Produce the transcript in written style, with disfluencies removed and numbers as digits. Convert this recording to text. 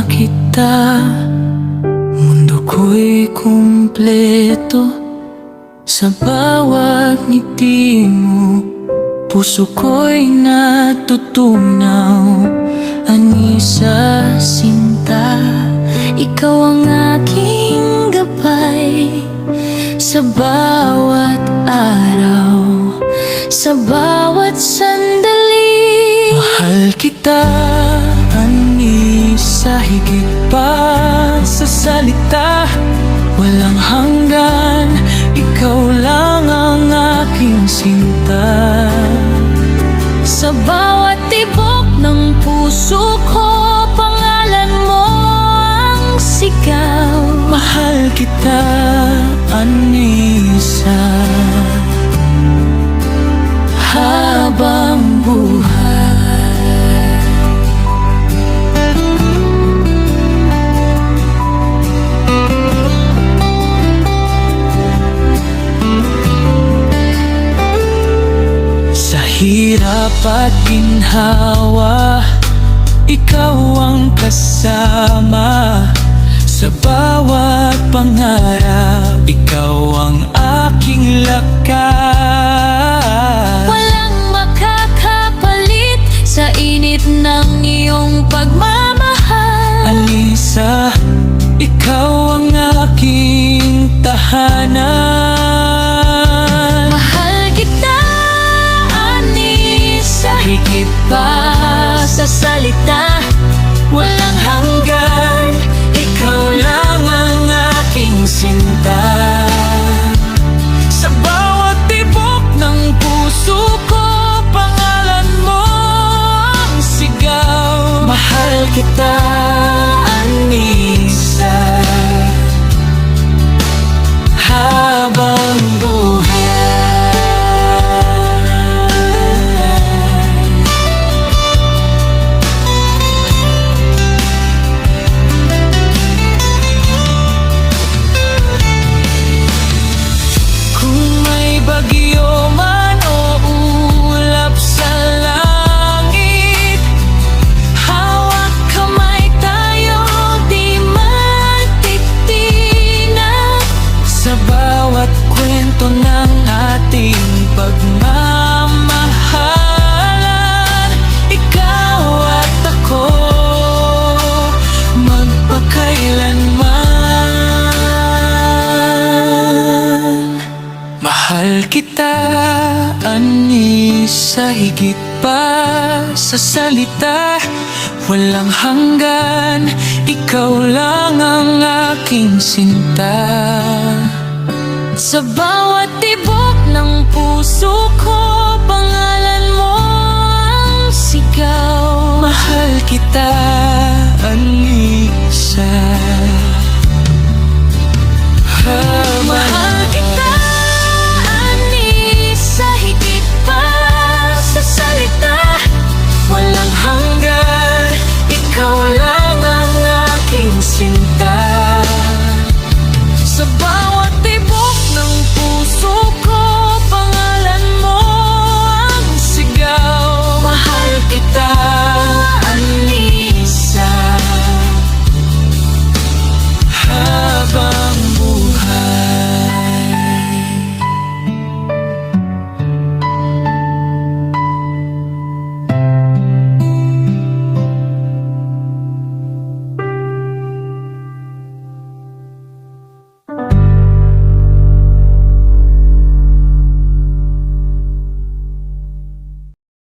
kita, mundo ko'y kumpleto. Sa bawat ngiti mo, puso ko'y natutunaw. Anisa, sinta, ikaw ang aking gabay. Sa bawat araw, sa bawat sandali. Mahal kita, Anisa, higit pa sa salita. Walang hanggan, ikaw lang ang aking sinta. Sa bawat tibok ng puso ko, pangalan mo ang sigaw. Mahal kita, Anisa, habang buhay. Sa hirap at ginhawa, ikaw ang kasama. Sa bawat pangarap, ikaw ang aking lakas. Walang makakapalit sa init ng iyong pagmamahal. Anisa, ikaw ang aking tahanan. Mahal kita, Anisa, higit pa sa salita. Walang hanggan, ikaw lang ang aking sinta. Sa bawat tibok ng puso ko, pangalan mo ang sigaw. Mahal kita, Anisa, habang buhay. Bagyo man o ulap sa langit, hawak kamay tayo, di magtitinag. Sa bawat kwento ng ating pagmamahalan, ikaw at ako magpakailanman. Mahal kita, Anisa, higit pa sa salita. Walang hanggan, ikaw lang ang aking sinta. Sa bawat tibok ng puso ko, pangalan mo ang sigaw. Mahal kita,